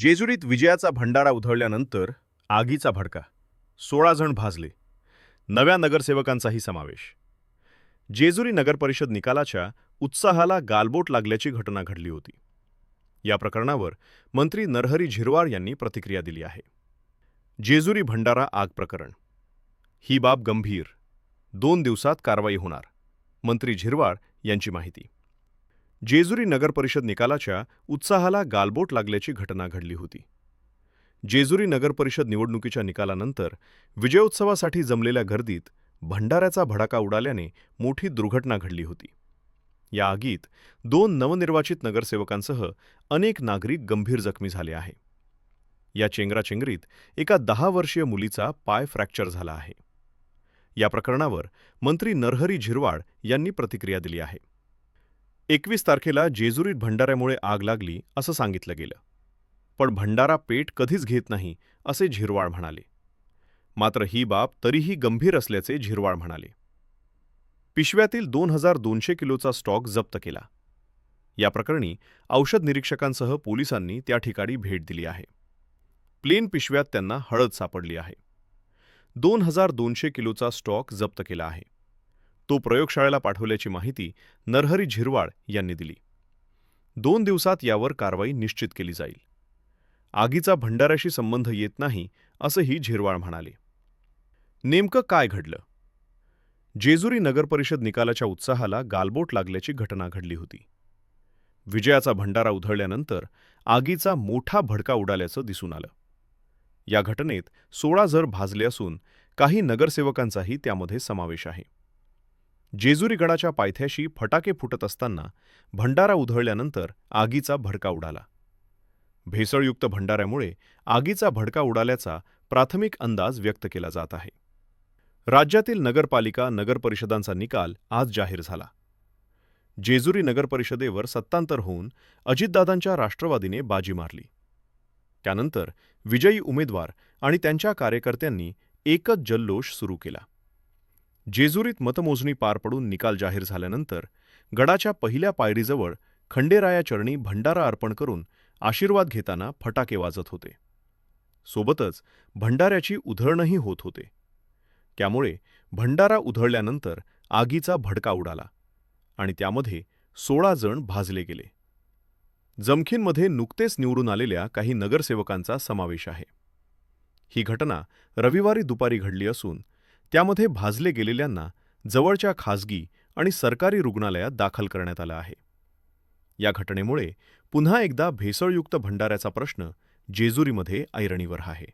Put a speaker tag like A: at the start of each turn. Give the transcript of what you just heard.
A: जेजुरीत विजयाचा भंडारा उधळल्यानंतर आगीचा भडका, 16 जण भाजले. नव्या नगरसेवकांचाही समावेश. जेजुरी नगरपरिषद निकालाच्या उत्साहाला गालबोट लागल्याची घटना घडली होती. या प्रकरणावर मंत्री नरहरी झिरवाळ यांनी प्रतिक्रिया दिली आहे. जेजुरी भंडारा आग प्रकरण. ही बाब गंभीर. 2 दिवसात कारवाई होणार. मंत्री झिरवाळ यांची माहिती. जेजुरी नगरपरिषद निकालाच्या उत्साहाला गालबोट लागल्याची घटना घडली होती. जेजुरी नगरपरिषद निवडणुकीच्या निकालानंतर विजयोत्सवासाठी जमलेल्या गर्दीत भंडाऱ्याचा भडाका उडाल्याने मोठी दुर्घटना घडली होती. या आगीत 2 नवनिर्वाचित नगरसेवकांसह अनेक नागरिक गंभीर जखमी झाले आहे. या चेंगराचेंगरीत एका 10 वर्षीय मुलीचा पाय फ्रॅक्चर झाला आहे. या प्रकरणावर मंत्री नरहरी झिरवाळ यांनी प्रतिक्रिया दिली आहे. 21 तारखेला जेजुरीत भंडाऱ्यामुळे आग लागली असं सांगितलं गेलं, पण भंडारा पेट कधीच घेत नाही असे झिरवाळ म्हणाले. मात्र ही बाब तरीही गंभीर असल्याचे झिरवाळ म्हणाले. पिशव्यातील 2200 किलोचा स्टॉक जप्त केला. या प्रकरणी औषध निरीक्षकांसह पोलिसांनी त्या ठिकाणी भेट दिली आहे. प्लेन पिशव्यात त्यांना हळद सापडली आहे. 2200 किलोचा स्टॉक जप्त केला आहे. तो प्रयोगशाळेला पाठवल्याची माहिती नरहरी झिरवाळ यांनी दिली. 2 दिवसात यावर कारवाई निश्चित केली जाईल. आगीचा भंडाऱ्याशी संबंध येत नाही असंही झिरवाळ म्हणाले. नेमकं काय घडलं? जेजुरी नगरपरिषद निकालाच्या उत्साहाला गालबोट लागल्याची घटना घडली होती. विजयाचा भंडारा उधळल्यानंतर आगीचा मोठा भडका उडाल्याचं दिसून आलं. या घटनेत 16 जण भाजले असून काही नगरसेवकांचाही त्यामध्ये समावेश आहे. जेजुरी गडाच्या पायथ्याशी फटाके फुटत असताना भंडारा उधळल्यानंतर आगीचा भडका उडाला. भेसळयुक्त भंडाऱ्यामुळे आगीचा भडका उडाल्याचा प्राथमिक अंदाज व्यक्त केला जात आहे. राज्यातील नगरपालिका नगरपरिषदांचा निकाल आज जाहीर झाला. जेजुरी नगरपरिषदेवर सत्तांतर होऊन अजितदादांच्या राष्ट्रवादीने बाजी मारली. त्यानंतर विजयी उमेदवार आणि त्यांच्या कार्यकर्त्यांनी एकच जल्लोष सुरू केला. जेजुरीत मतमोजणी पार पडून निकाल जाहीर झाल्यानंतर गडाच्या पहिल्या पायरीजवळ खंडेराया चरणी भंडारा अर्पण करून आशीर्वाद घेताना फटाके वाजत होते. सोबतच भंडाऱ्याची उधळणही होत होते. त्यामुळे भंडारा उधळल्यानंतर आगीचा भडका उडाला आणि त्यामध्ये 16 जण भाजले गेले. जमखींमध्ये नुकतेच निवडून आलेल्या काही नगरसेवकांचा समावेश आहे. ही घटना रविवारी दुपारी घडली असून त्यामध्ये भाजले गेलेल्यांना जवळच्या खासगी आणि सरकारी रुग्णालयात दाखल करण्यात आलं आहे. या घटनेमुळे पुन्हा एकदा भेसळयुक्त भंडाऱ्याचा प्रश्न जेजुरीमध्ये ऐरणीवर आहे.